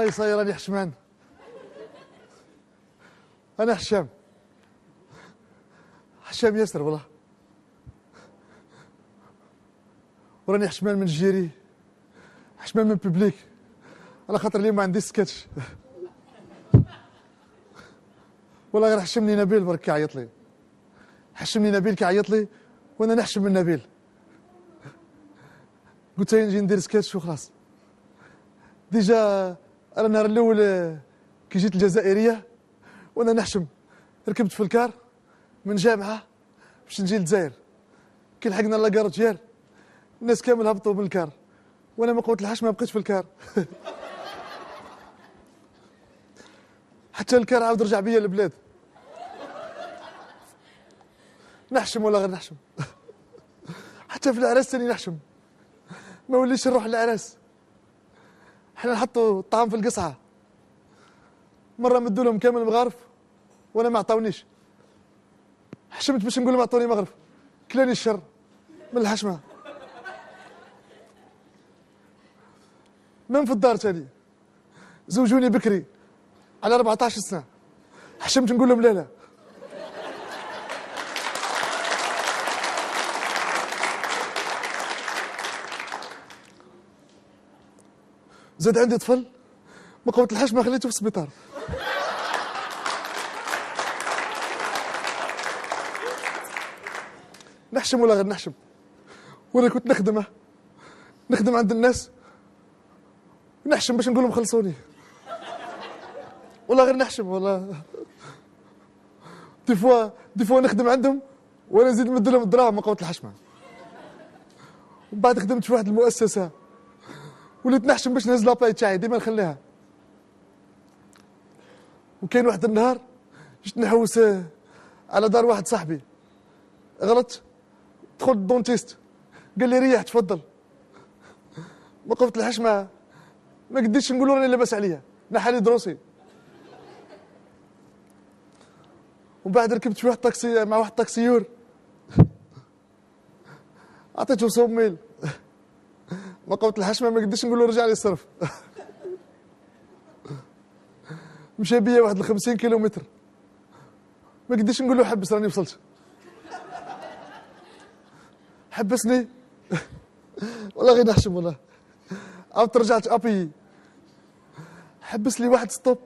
صاي راني حشمان. انا هشام ياسر والله، وراني حشمان من الجيري، حشمان من ببليك، على خاطر اليوم ما عنديش سكتش. والله غير حشمني نبيل برك كيعيط لي، حشمني نبيل كيعيط لي وانا نحشم من نبيل. قلت له نجي ندير سكتش وخلاص. ديجا انا النهار الاول كي جيت الجزائريه وانا نحشم، ركبت في الكار من جامعه باش نجي للجزائر. كي لحقنا لاكاروتيير الناس كامل هبطوا من الكار وانا ما قوت الحش، ما بقيتش في الكار. حتى الكار عاود رجع بيا للبلاد. نحشم ولا غير نحشم. حتى في العراس تاني نحشم، ما وليش نروح للعراس. حنا نحطوا الطعام في القصعه، مره مدوا لهم كامل مغارف وانا ما عطاونيش. حشمت باش نقول لهم عطوني مغرف، كلاني الشر من الحشمه. من في الدار تاني زوجوني بكري على 14 سنه، حشمت نقول لهم لا. زاد عندي طفل ما قوت الحشمه خليته في السبيطار. نحشم ولا غير نحشم. وانا كنت نخدم عند الناس نحشم باش نقول لهم خلصوني، ولا غير نحشم. ولا دي فوا نخدم عندهم وانا نزيد نمد لهم الدراهم ما قوت الحشمه. ومن بعد خدمت في واحد المؤسسه وليت نحشم باش نهز لاباي تاعي ديما نخليها. وكاين واحد النهار جيت نحوس على دار واحد صاحبي، غلط دخلت الدونتيست قال لي ريح تفضل. ما قفت الحشمه ما قديتش نقول له راني لاباس عليا، نحى لي دروسي. ومن بعد ركبت في واحد طاكسي مع واحد طاكسيور، عطيته صوب ميل. ما قفت الحشمه ما قديتش نقول له رجع لي الصرف. مشى بيا واحد 50 كيلومتر، ما قديتش نقول له حبس راني وصلت. حبسني. والله غير نحشم والله. عاودت رجعت ابي، حبس لي واحد ستوب.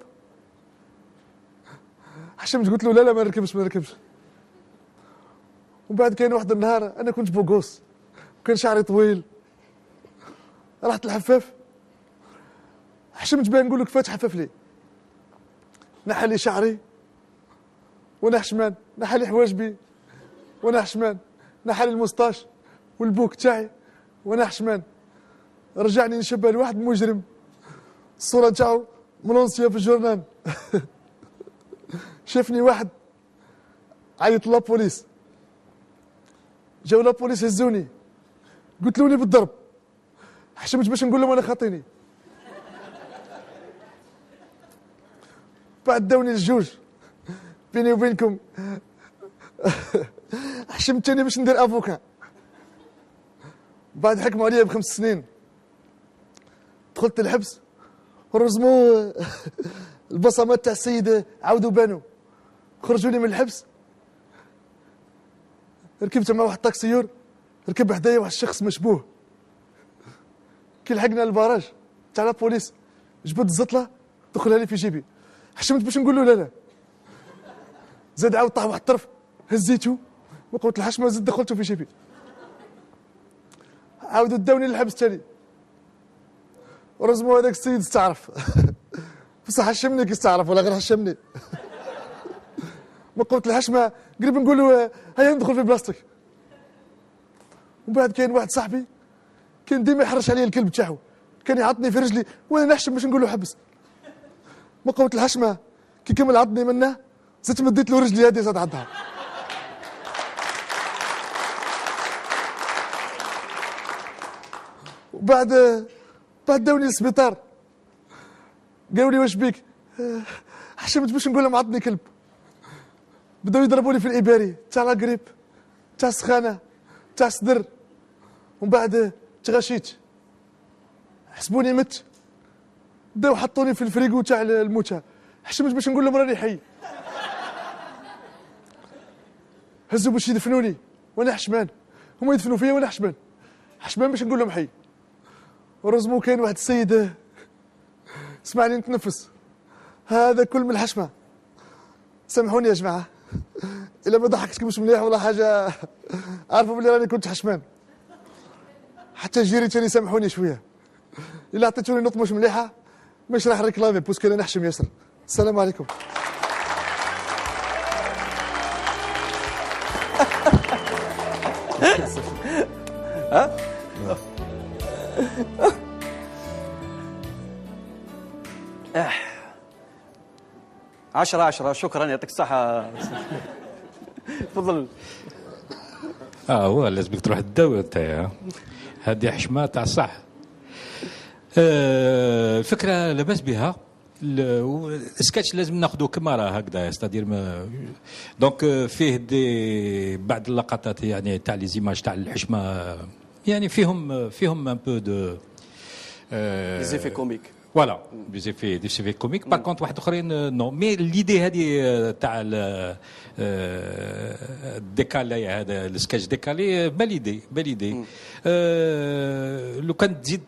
حشمت قلت له لا ما نركبش. ومن بعد كاين واحد النهار انا كنت بوغوس وكان شعري طويل، رحت الحفاف، حشمت باه نقول له كيفاش حفف لي. نحى لي شعري وانا حشمان، نحى لي حواجبي وانا حشمان، نحى لي المسطاش والبوك تاعي وانا حشمان. رجعني نشبه لواحد مجرم، الصوره تاعو ملونسيه في الجورنال. شافني واحد عيط لابوليس، جاو لابوليس هزوني قتلوني بالضرب. حشمت باش نقول لهم انا خاطيني. بعد داوني الجوج بيني وبينكم. حشمت تاني باش ندير افوكا. بعد حكموا عليا ب5 سنين، دخلت الحبس ورزموا البصمات تاع السيد عاودوا بانوا، خرجوني من الحبس. ركبت مع واحد طاكسيور، ركب حدايا واحد الشخص مشبوه. كي لحقنا الباراج تاع لابوليس جبد الزطله دخلها لي في جيبي. حشمت باش نقول له لا. زاد عاود طاح واحد الطرف هزيته وقلت الحشمه زاد دخلته في جيبي. عاودوا داوني للحبس تاني ورزموا هذاك السيد استعرف. بصح حشمني كي استعرف ولا غير حشمني. ما قلت الحشمه قريب نقول له هيا ندخل في بلاستيك. ومن بعد كاين واحد صاحبي كان ديما يحرش عليا الكلب تاعو، كان يعضني في رجلي وانا نحشم باش نقول له حبس. ما قلت الحشمه كي كمل عضني منه زدت مديت له رجلي هذه زاد عضها. وبعد داوني للسبيطار قالوا لي واش بيك؟ حشمت باش نقول لهم عضني كلب. بداو يضربوني في الاباري تاع لاكريب تاع السخانه تاع الصدر. ومن بعد تغشيت حسبوني مت، بداو حطوني في الفريكو تاع الموتى، حشمت باش نقول لهم راني حي. هزوا باش يدفنوني وانا حشمان، هما يدفنوا فيا وانا حشمان، حشمان باش نقول لهم حي. ورزمو كاين واحد السيد سمعني نتنفس، هذا كل من الحشمه. سامحوني يا جماعه الا ما ضحكتكمش مليح ولا حاجه، عارفوا بلي راني كنت حشمان. حتى جيري تاني سامحوني شويه، الا عطيتوني نط مش مليحه مش راح ريكلامي باسكو انا نحشم ياسر. السلام عليكم. ها 10/10. شكرا يعطيك الصحة. تفضل. هو لازمك تروح تداوي انت، هذه حشمه تاع صح. الفكره لاباس بها. السكتش لازم ناخذه كما راه هكذا، استادير دونك فيه دي بعض اللقطات يعني تاع لي زيماج تاع الحشمه، يعني فيهم ان بو دو لي زيفي كوميك. فوالا دي زيفي كوميك. بار كونت واحد اخرين نو، مي ليدي هذه تاع الديكالي، هذا السكتش ديكالي باليدي. لو كان تزيد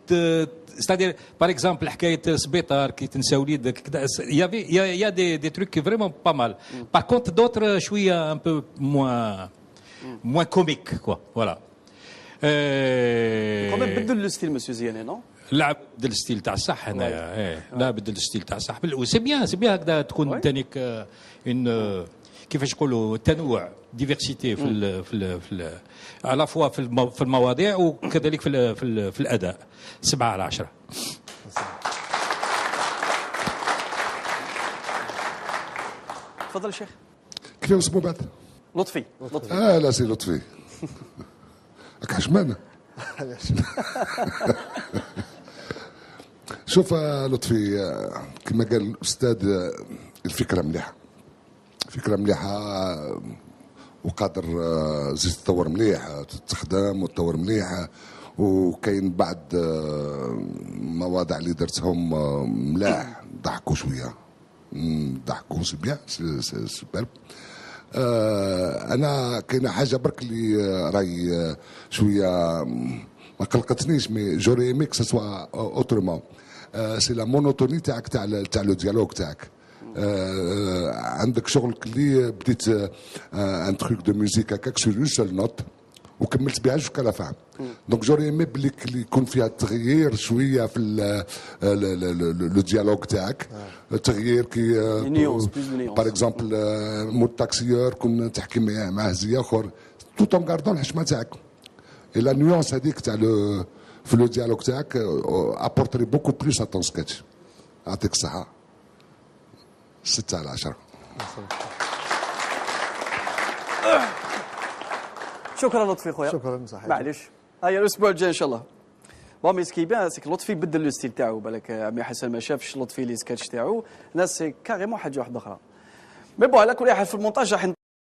ستادير باغ اكزومبل حكايه سبيطار كي تنسى وليدك كذا، يا دي تروك فريمون با مال. باغ كونت دوتر شويه ان بو موان كوميك كوا فوالا. كوميم بدل لو ستيل مسيو زياني نو؟ لا بدل الستيل تاع الصح هنايا. لا بدل الستيل تاع الصح. سي بيان هكذا تكون تانيك اون كيفاش نقولوا تنوع ديفيرسيتي في على فوا في المواضيع وكذلك في الاداء. 7/10. تفضل الشيخ. كيف اسمه بعد؟ لطفي. لا سي لطفي. راك حشمانه. شوف لطفي، كما قال الاستاذ الفكره مليحه، فكره مليحه وقادر زيد تطور مليح، تستخدم وتطور مليح. وكاين بعض مواضيع اللي درتهم ملاح، ضحكوا شويه، ضحكوا سي بيان سي بالب. انا كاينه حاجه برك اللي راهي شويه ما قلقتنيش، مي جوري ايمي كو سوا اوترومون. سي لا مونوتوني تاعك تاع لو ديالوج تاعك. عندك شغلك اللي بديت ان تروك دو ميوزيك هكاك سور اون سول نوت وكملت بها جوسكا لا فام. دونك جوري ايمي بلي يكون فيها تغيير شويه في لو ديالوج تاعك، تغيير كي باغ اكزومبل مود تاكسيور كون تحكي معاه زي اخر توت اون غاردون الحشمه تاعك. اي لا نيونس هذيك تاع في لو ديالوج تاعك ابورتري بوكو بلوس ا طون سكتش. يعطيك الصحه. 6/10. شكرا لطفي خويا. شكرا صحيح. معليش هيا الاسبوع الجاي ان شاء الله. بون مي سكي بيان سيك لطفي بدل لو ستيل تاعو، بالك عمي حسن ما شافش لطفي لي سكتش تاعو، ناس كاريمون حاجه واحده اخرى. مي بون على كل حال في المونتاج راح